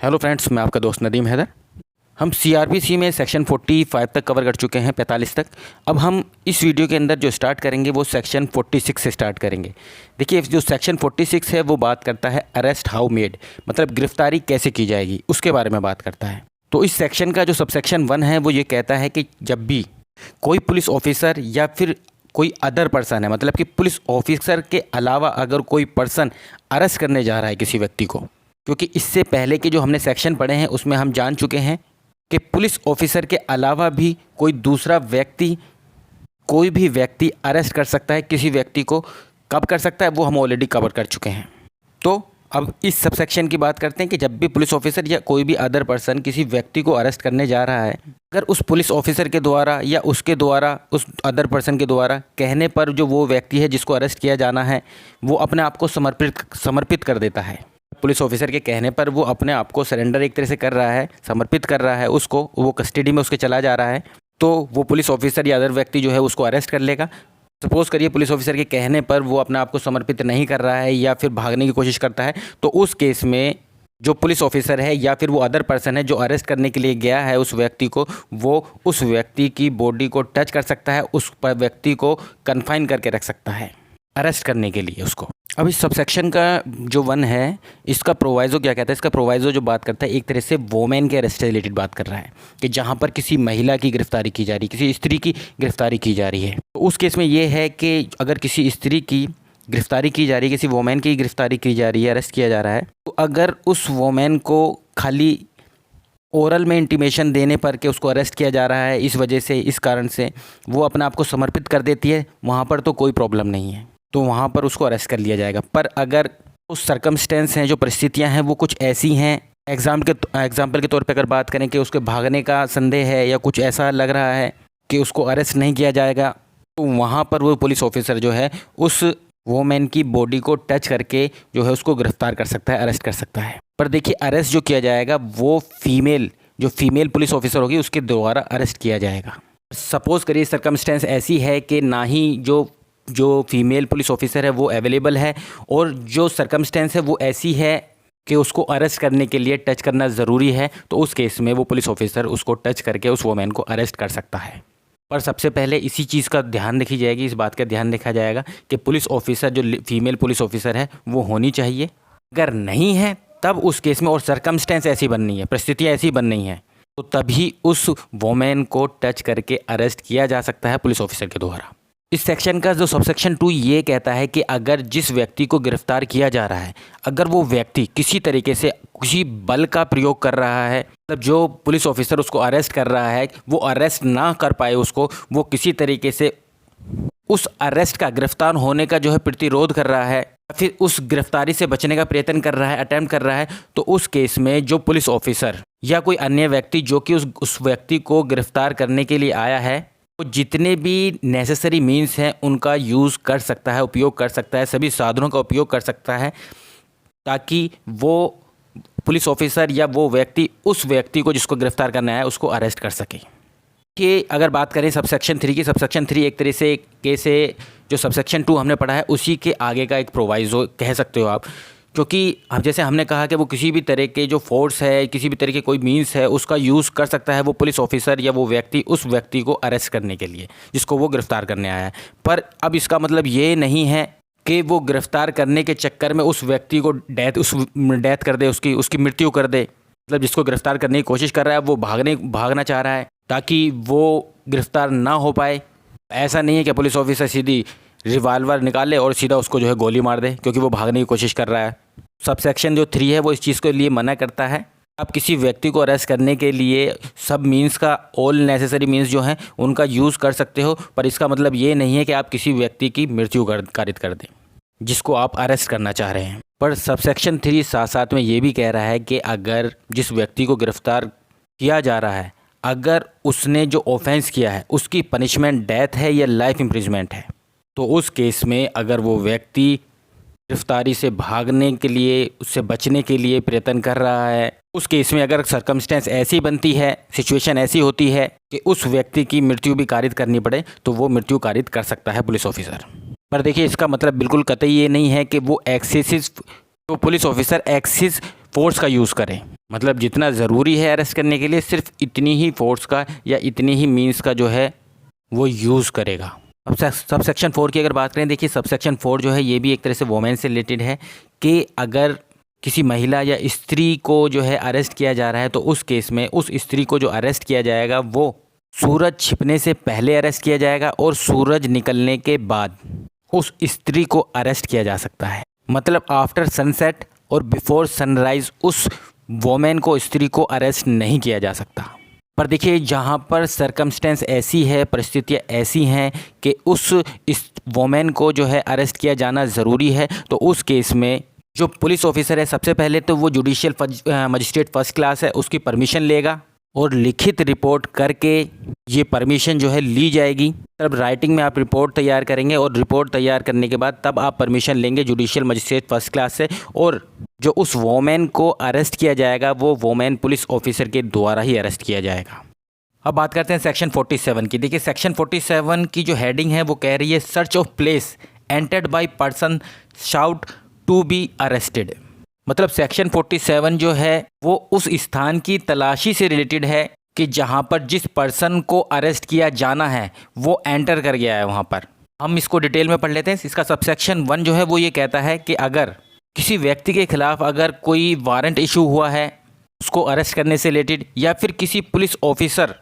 Hello friends, मैं आपका दोस्त नदीम हैदर। हम सीआरपीसी में सेक्शन 45 तक कवर कर चुके हैं, 45 तक। अब हम इस वीडियो के अंदर जो स्टार्ट करेंगे वो सेक्शन 46 से स्टार्ट करेंगे। देखिए, जो सेक्शन 46 है वो बात करता है अरेस्ट हाउ मेड, मतलब गिरफ्तारी कैसे की जाएगी, उसके बारे में बात करता है। तो इस सेक्शन का जो सबसेक्शन 1 है वो ये कहता है कि जब भी कोई पुलिस ऑफिसर या फिर कोई अदर पर्सन है, मतलब कि पुलिस ऑफिसर के अलावा अगर कोई पर्सन अरेस्ट करने जा रहा है किसी व्यक्ति को, क्योंकि इससे पहले के जो हमने सेक्शन पढ़े हैं उसमें हम जान चुके हैं कि पुलिस ऑफिसर के अलावा भी कोई दूसरा व्यक्ति, कोई भी व्यक्ति अरेस्ट कर सकता है किसी व्यक्ति को। कब कर सकता है वो हम ऑलरेडी कवर कर चुके हैं। तो अब इस सबसेक्शन की बात करते हैं कि जब भी पुलिस ऑफिसर या कोई भी अदर पर्सन किसी व्यक्ति को अरेस्ट करने जा रहा है, अगर उस पुलिस ऑफिसर के द्वारा या उसके द्वारा, उस अदर पर्सन के द्वारा कहने पर जो वो व्यक्ति है जिसको अरेस्ट किया जाना है वो अपने आप को समर्पित कर देता है। पुलिस ऑफिसर के कहने पर वो अपने आप को सरेंडर एक तरह से कर रहा है, समर्पित कर रहा है उसको, वो कस्टडी में उसके चला जा रहा है, तो वो पुलिस ऑफिसर या अदर व्यक्ति जो है उसको अरेस्ट कर लेगा। सपोज़ करिए पुलिस ऑफिसर के कहने पर वो अपने आप को समर्पित नहीं कर रहा है या फिर भागने की कोशिश करता है, तो उस केस में जो पुलिस ऑफिसर है या फिर वो अदर पर्सन है जो अरेस्ट करने के लिए गया है उस व्यक्ति को, वो उस व्यक्ति की बॉडी को टच कर सकता है, उस व्यक्ति को कन्फाइन करके रख सकता है अरेस्ट करने के लिए उसको। अब इस सबसेक्शन का जो 1 है इसका प्रोवाइज़ो क्या कहता है? इसका प्रोवाइज़ो जो बात करता है एक तरह से वोमेन के अरेस्ट से रिलेटेड बात कर रहा है कि जहाँ पर किसी महिला की गिरफ्तारी की जा रही, किसी स्त्री की गिरफ्तारी की जा रही है, तो उस केस में ये है कि अगर किसी स्त्री की गिरफ्तारी की जा रही है, किसी वोमेन की गिरफ्तारी की जा रही है, अरेस्ट किया जा रहा है, तो अगर उस वोमेन को खाली ओरल में इंटीमेशन देने पर कि उसको अरेस्ट किया जा रहा है इस वजह से, इस कारण से वो अपने आप को समर्पित कर देती है, वहाँ पर तो कोई प्रॉब्लम नहीं है, तो वहाँ पर उसको अरेस्ट कर लिया जाएगा। पर अगर उस सर्कमस्टेंस हैं, जो परिस्थितियाँ हैं वो कुछ ऐसी हैं, एग्जाम्पल के तौर पे अगर बात करें कि उसके भागने का संदेह है या कुछ ऐसा लग रहा है कि उसको अरेस्ट नहीं किया जाएगा, तो वहाँ पर वो पुलिस ऑफिसर जो है उस वोमेन की बॉडी को टच करके जो है उसको गिरफ्तार कर सकता है, अरेस्ट कर सकता है। पर देखिए, अरेस्ट जो किया जाएगा वो फीमेल पुलिस ऑफिसर होगी उसके द्वारा अरेस्ट किया जाएगा। सपोज़ करिए सर्कमस्टेंस ऐसी है कि ना ही जो फीमेल पुलिस ऑफिसर है वो अवेलेबल है, और जो सर्कमस्टेंस है वो ऐसी है कि उसको अरेस्ट करने के लिए टच करना ज़रूरी है, तो उस केस में वो पुलिस ऑफिसर उसको टच करके उस वोमेन को अरेस्ट कर सकता है। पर सबसे पहले इसी चीज़ का ध्यान रखी जाएगी, इस बात का ध्यान रखा जाएगा कि पुलिस ऑफिसर जो फीमेल पुलिस ऑफिसर है वो होनी चाहिए। अगर नहीं है तब उस केस में, और सर्कमस्टेंस ऐसी बननी है, परिस्थितियाँ ऐसी बननी है, तो तभी उस वोमेन को टच करके अरेस्ट किया जा सकता है पुलिस ऑफिसर के द्वारा। इस सेक्शन का जो सबसेक्शन 2 ये कहता है कि अगर जिस व्यक्ति को गिरफ्तार किया जा रहा है, अगर वो व्यक्ति किसी तरीके से किसी बल का प्रयोग कर रहा है, मतलब जो पुलिस ऑफिसर उसको अरेस्ट कर रहा है वो अरेस्ट ना कर पाए उसको, वो किसी तरीके से उस अरेस्ट का, गिरफ्तार होने का जो है प्रतिरोध कर रहा है, फिर उस गिरफ्तारी से बचने का प्रयत्न कर रहा है, अटेम्प्ट कर रहा है, तो उस केस में जो पुलिस ऑफिसर या कोई अन्य व्यक्ति जो कि उस व्यक्ति को गिरफ्तार करने के लिए आया है, वो जितने भी नेसेसरी मीन्स हैं उनका यूज़ कर सकता है, उपयोग कर सकता है, सभी साधनों का उपयोग कर सकता है, ताकि वो पुलिस ऑफिसर या वो व्यक्ति उस व्यक्ति को जिसको गिरफ्तार करना है उसको अरेस्ट कर सके। कि अगर बात करें सबसेक्शन 3 की, सबसेक्शन 3 एक तरह से कैसे जो सबसेक्शन 2 हमने पढ़ा है उसी के आगे का एक प्रोवाइज़ो कह सकते हो आप, क्योंकि अब जैसे हमने कहा कि वो किसी भी तरह के जो फोर्स है, किसी भी तरह के कोई मीन्स है उसका यूज़ कर सकता है वो पुलिस ऑफिसर या वो व्यक्ति उस व्यक्ति को अरेस्ट करने के लिए जिसको वो गिरफ्तार करने आया है। पर अब इसका मतलब ये नहीं है कि वो गिरफ्तार करने के चक्कर में उस व्यक्ति को डेथ कर दे, उसकी मृत्यु कर दे। मतलब जिसको गिरफ्तार करने की कोशिश कर रहा है वो भागना चाह रहा है ताकि वो गिरफ्तार ना हो पाए। ऐसा नहीं है कि पुलिस ऑफिसर सीधी रिवाल्वर निकाले और सीधा उसको जो है गोली मार दे क्योंकि वो भागने की कोशिश कर रहा है। सबसेक्शन जो 3 है वो इस चीज़ के लिए मना करता है। आप किसी व्यक्ति को अरेस्ट करने के लिए सब मीन्स का, ऑल नेसेसरी मीन्स जो हैं उनका यूज़ कर सकते हो, पर इसका मतलब ये नहीं है कि आप किसी व्यक्ति की मृत्यु कारित कर दें जिसको आप अरेस्ट करना चाह रहे हैं। पर सबसेक्शन 3 साथ साथ में ये भी कह रहा है कि अगर जिस व्यक्ति को गिरफ्तार किया जा रहा है, अगर उसने जो ऑफेंस किया है उसकी पनिशमेंट डेथ है या लाइफ इम्प्रिजमेंट है, तो उस केस में अगर वो व्यक्ति गिरफ्तारी से भागने के लिए, उससे बचने के लिए प्रयत्न कर रहा है, उस केस में अगर सर्कमस्टेंस ऐसी बनती है, सिचुएशन ऐसी होती है कि उस व्यक्ति की मृत्यु भी कारित करनी पड़े, तो वो मृत्यु कारित कर सकता है पुलिस ऑफिसर। पर देखिए, इसका मतलब बिल्कुल कतई ये नहीं है कि वो पुलिस ऑफिसर एक्सेस फोर्स का यूज़ करें, मतलब जितना ज़रूरी है अरेस्ट करने के लिए सिर्फ इतनी ही फोर्स का या इतनी ही मीन्स का जो है वो यूज़ करेगा। अब सब सेक्शन 4 की अगर बात करें, देखिए सब सेक्शन 4 जो है ये भी एक तरह से वोमेन से रिलेटेड है कि अगर किसी महिला या स्त्री को जो है अरेस्ट किया जा रहा है तो उस केस में उस स्त्री को जो अरेस्ट किया जाएगा वो सूरज छिपने से पहले अरेस्ट किया जाएगा और सूरज निकलने के बाद उस स्त्री को अरेस्ट किया जा सकता है। मतलब आफ्टर सनसेट और बिफोर सनराइज़ उस वोमेन को, स्त्री को अरेस्ट नहीं किया जा सकता। पर देखिए जहाँ पर सरकमस्टेंस ऐसी है, परिस्थितियाँ ऐसी हैं कि इस वोमेन को जो है अरेस्ट किया जाना ज़रूरी है, तो उस केस में जो पुलिस ऑफिसर है सबसे पहले तो वो जुडिशियल मजिस्ट्रेट फर्स्ट क्लास है, उसकी परमिशन लेगा और लिखित रिपोर्ट करके ये परमिशन जो है ली जाएगी। तब राइटिंग में आप रिपोर्ट तैयार करेंगे और रिपोर्ट तैयार करने के बाद तब आप परमिशन लेंगे जुडिशियल मजिस्ट्रेट फर्स्ट क्लास से, और जो उस वोमेन को अरेस्ट किया जाएगा वो वोमेन पुलिस ऑफिसर के द्वारा ही अरेस्ट किया जाएगा। अब बात करते हैं सेक्शन 47 की। देखिए सेक्शन 47 की जो हेडिंग है वो कह रही है search of place entered by person sought to be arrested. मतलब सेक्शन 47 जो है वो उस स्थान की तलाशी से रिलेटेड है कि जहां पर जिस पर्सन को अरेस्ट किया जाना है वो एंटर कर गया है वहां पर। हम इसको डिटेल में पढ़ लेते हैं। इसका सबसेक्शन 1 जो है वो ये कहता है कि अगर किसी व्यक्ति के खिलाफ अगर कोई वारंट इशू हुआ है उसको अरेस्ट करने से रिलेटेड, या फिर किसी पुलिस ऑफिसर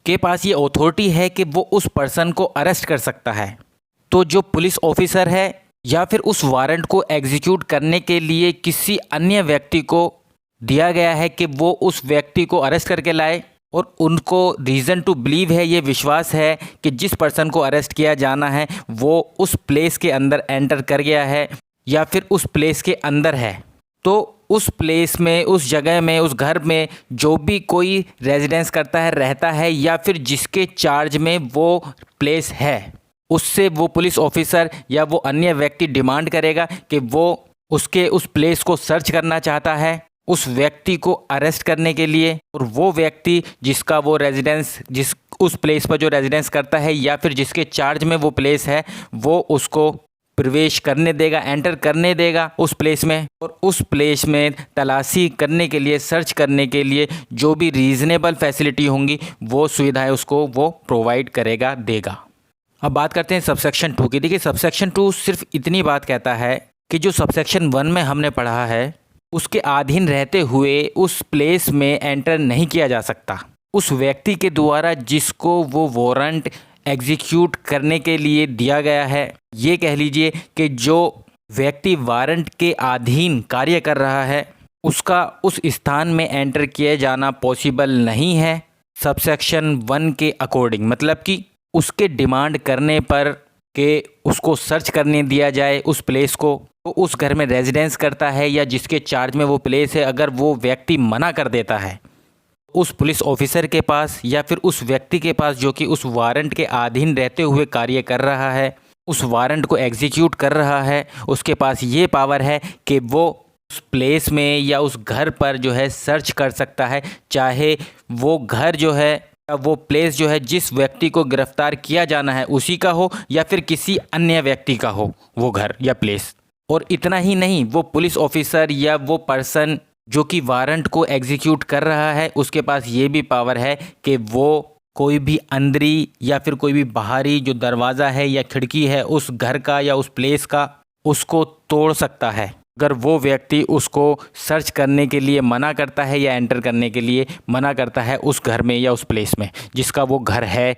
के पास ये अथॉरिटी है कि वो उस पर्सन को अरेस्ट कर सकता है, तो जो पुलिस ऑफिसर है या फिर उस वारंट को एग्जीक्यूट करने के लिए किसी अन्य व्यक्ति को दिया गया है कि वो उस व्यक्ति को अरेस्ट करके लाए, और उनको रीज़न टू बिलीव है, ये विश्वास है कि जिस पर्सन को अरेस्ट किया जाना है वो उस प्लेस के अंदर एंटर कर गया है या फिर उस प्लेस के अंदर है, तो उस प्लेस में, उस जगह में, उस घर में जो भी कोई रेजिडेंस करता है, रहता है, या फिर जिसके चार्ज में वो प्लेस है, उससे वो पुलिस ऑफिसर या वो अन्य व्यक्ति डिमांड करेगा कि वो उसके उस प्लेस को सर्च करना चाहता है उस व्यक्ति को अरेस्ट करने के लिए, और वो व्यक्ति जिसका वो रेजिडेंस, जिस उस प्लेस पर जो रेजिडेंस करता है या फिर जिसके चार्ज में वो प्लेस है, वो उसको प्रवेश करने देगा, एंटर करने देगा उस प्लेस में, और उस प्लेस में तलाशी करने के लिए, सर्च करने के लिए जो भी रीज़नेबल फैसिलिटी होंगी वो सुविधाएं उसको वो प्रोवाइड करेगा, देगा। अब बात करते हैं सबसेक्शन 2 की। देखिए सबसेक्शन 2 सिर्फ इतनी बात कहता है कि जो सबसेक्शन 1 में हमने पढ़ा है उसके अधीन रहते हुए उस प्लेस में एंटर नहीं किया जा सकता। उस व्यक्ति के द्वारा जिसको वो वारंट एग्जीक्यूट करने के लिए दिया गया है, ये कह लीजिए कि जो व्यक्ति वारंट के अधीन कार्य कर रहा है उसका उस स्थान में एंटर किया जाना पॉसिबल नहीं है सबसेक्शन 1 के अकॉर्डिंग। मतलब कि उसके डिमांड करने पर कि उसको सर्च करने दिया जाए उस प्लेस को, तो उस घर में रेजिडेंस करता है या जिसके चार्ज में वो प्लेस है, अगर वो व्यक्ति मना कर देता है उस पुलिस ऑफिसर के पास या फिर उस व्यक्ति के पास जो कि उस वारंट के अधीन रहते हुए कार्य कर रहा है, उस वारंट को एग्जीक्यूट कर रहा है, उसके पास ये पावर है कि वो उस प्लेस में या उस घर पर जो है सर्च कर सकता है, चाहे वो घर जो है, वो प्लेस जो है जिस व्यक्ति को गिरफ्तार किया जाना है उसी का हो या फिर किसी अन्य व्यक्ति का हो वो घर या प्लेस। और इतना ही नहीं, वो पुलिस ऑफिसर या वो पर्सन जो कि वारंट को एग्जीक्यूट कर रहा है उसके पास ये भी पावर है कि वो कोई भी अंदरी या फिर कोई भी बाहरी जो दरवाज़ा है या खिड़की है उस घर का या उस प्लेस का, उसको तोड़ सकता है अगर वो व्यक्ति उसको सर्च करने के लिए मना करता है या एंटर करने के लिए मना करता है उस घर में या उस प्लेस में जिसका वो घर है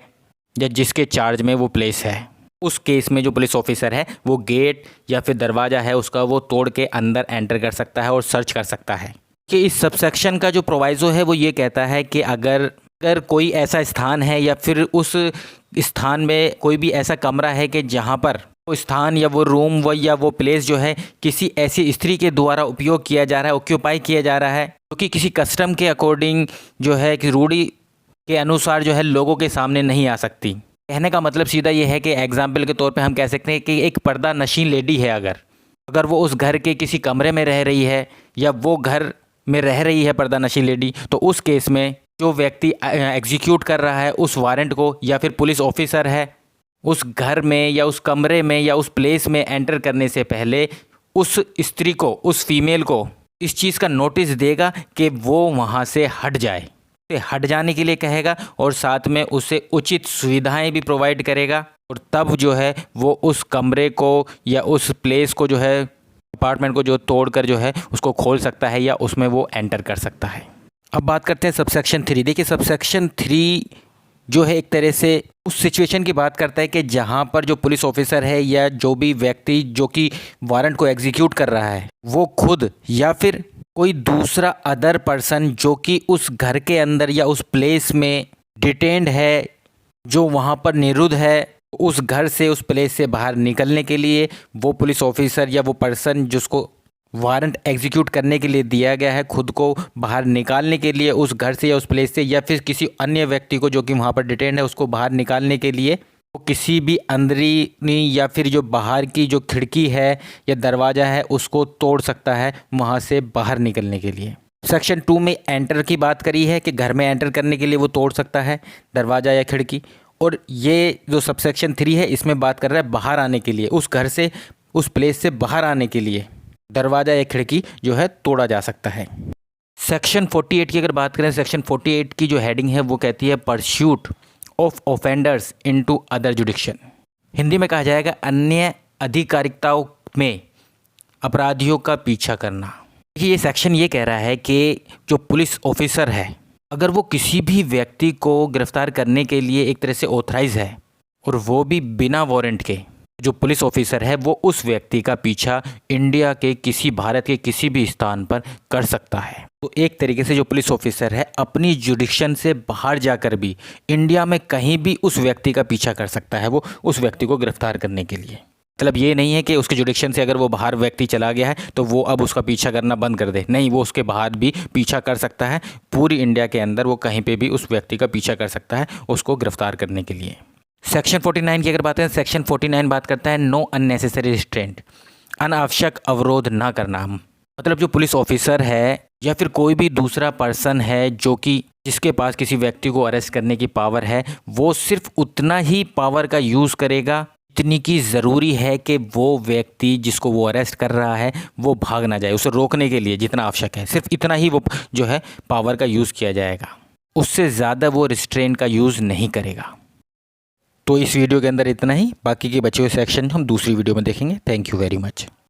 या जिसके चार्ज में वो प्लेस है। उस केस में जो पुलिस ऑफिसर है वो गेट या फिर दरवाज़ा है उसका वो तोड़ के अंदर एंटर कर सकता है और सर्च कर सकता है। कि इस सबसेक्शन का जो प्रोवाइज़ो है वो ये कहता है कि अगर कोई ऐसा स्थान है या फिर उस स्थान में कोई भी ऐसा कमरा है कि जहाँ पर वो स्थान या वो रूम या वो प्लेस जो है किसी ऐसी स्त्री के द्वारा उपयोग किया जा रहा है, ऑक्यूपाई किया जा रहा है, जो कि किसी कस्टम के अकॉर्डिंग जो है कि रूढ़ी के अनुसार जो है लोगों के सामने नहीं आ सकती। कहने का मतलब सीधा ये है कि एग्जाम्पल के तौर पे हम कह सकते हैं कि एक पर्दा नशीन लेडी है, अगर वो उस घर के किसी कमरे में रह रही है या वो घर में रह रही है पर्दा नशीन लेडी, तो उस केस में जो व्यक्ति एग्जीक्यूट कर रहा है उस वारंट को या फिर पुलिस ऑफिसर है, उस घर में या उस कमरे में या उस प्लेस में एंटर करने से पहले उस स्त्री को, उस फीमेल को इस चीज़ का नोटिस देगा कि वो वहाँ से हट जाए, हट जाने के लिए कहेगा और साथ में उसे उचित सुविधाएं भी प्रोवाइड करेगा। और तब जो है वो उस कमरे को या उस प्लेस को जो है, अपार्टमेंट को जो तोड़कर जो है उसको खोल सकता है या उसमें वो एंटर कर सकता है। अब बात करते हैं सबसेक्शन 3। देखिए सबसेक्शन 3 जो है एक तरह से उस सिचुएशन की बात करता है कि जहाँ पर जो पुलिस ऑफिसर है या जो भी व्यक्ति जो कि वारंट को एग्जीक्यूट कर रहा है वो खुद या फिर कोई दूसरा अदर पर्सन जो कि उस घर के अंदर या उस प्लेस में डिटेन्ड है, जो वहाँ पर निरुद्ध है, उस घर से उस प्लेस से बाहर निकलने के लिए वो पुलिस ऑफिसर या वो पर्सन जिसको वारंट एग्जीक्यूट करने के लिए दिया गया है, खुद को बाहर निकालने के लिए उस घर से या उस प्लेस से, या फिर किसी अन्य व्यक्ति को जो कि वहाँ पर डिटेन्ड है उसको बाहर निकालने के लिए वो किसी भी अंदरूनी या फिर जो बाहर की जो खिड़की है या दरवाज़ा है उसको तोड़ सकता है वहाँ से बाहर निकलने के लिए। सेक्शन 2 में एंटर की बात करी है कि घर में एंटर करने के लिए वो तोड़ सकता है दरवाज़ा या खिड़की, और ये जो सबसेक्शन 3 है इसमें बात कर रहा है बाहर आने के लिए, उस घर से उस प्लेस से बाहर आने के लिए दरवाज़ा या खिड़की जो है तोड़ा जा सकता है। सेक्शन 48 की अगर बात करें, सेक्शन 48 की जो हेडिंग है वो कहती है pursuit of offenders into other जुडिक्शन। Hindi में कहा जाएगा अन्य अधिकारिकताओं में अपराधियों का पीछा करना। ये सेक्शन ये कह रहा है कि जो पुलिस ऑफिसर है अगर वो किसी भी व्यक्ति को गिरफ्तार करने के लिए एक तरह से ऑथराइज है और वो भी बिना वारंट के, जो पुलिस ऑफिसर है वो उस व्यक्ति का पीछा इंडिया के किसी, भारत के किसी भी स्थान पर कर सकता है। तो एक तरीके से जो पुलिस ऑफिसर है अपनी जुडिक्शन से बाहर जाकर भी इंडिया में कहीं भी उस व्यक्ति का पीछा कर सकता है, वो उस व्यक्ति को गिरफ्तार करने के लिए। मतलब ये नहीं है कि उसके जुडिक्शन से अगर वो बाहर व्यक्ति चला गया है तो वो अब उसका पीछा करना बंद कर दे, नहीं, वो उसके बाहर भी पीछा कर सकता है। पूरी इंडिया के अंदर वो कहीं पे भी उस व्यक्ति का पीछा कर सकता है उसको गिरफ्तार करने के लिए। सेक्शन 49 की अगर बात करें, सेक्शन 49 बात करता है नो अननेसेसरी रिस्ट्रेंट, अनावश्यक अवरोध ना करना। मतलब जो पुलिस ऑफिसर है या फिर कोई भी दूसरा पर्सन है जो कि जिसके पास किसी व्यक्ति को अरेस्ट करने की पावर है, वो सिर्फ उतना ही पावर का यूज़ करेगा इतनी की ज़रूरी है कि वो व्यक्ति जिसको वो अरेस्ट कर रहा है वो भाग ना जाए, उसे रोकने के लिए जितना आवश्यक है सिर्फ इतना ही वो जो है पावर का यूज़ किया जाएगा, उससे ज़्यादा वो रिस्ट्रेंट का यूज़ नहीं करेगा। तो इस वीडियो के अंदर इतना ही, बाकी के बचे हुए सेक्शन हम दूसरी वीडियो में देखेंगे। Thank you very much.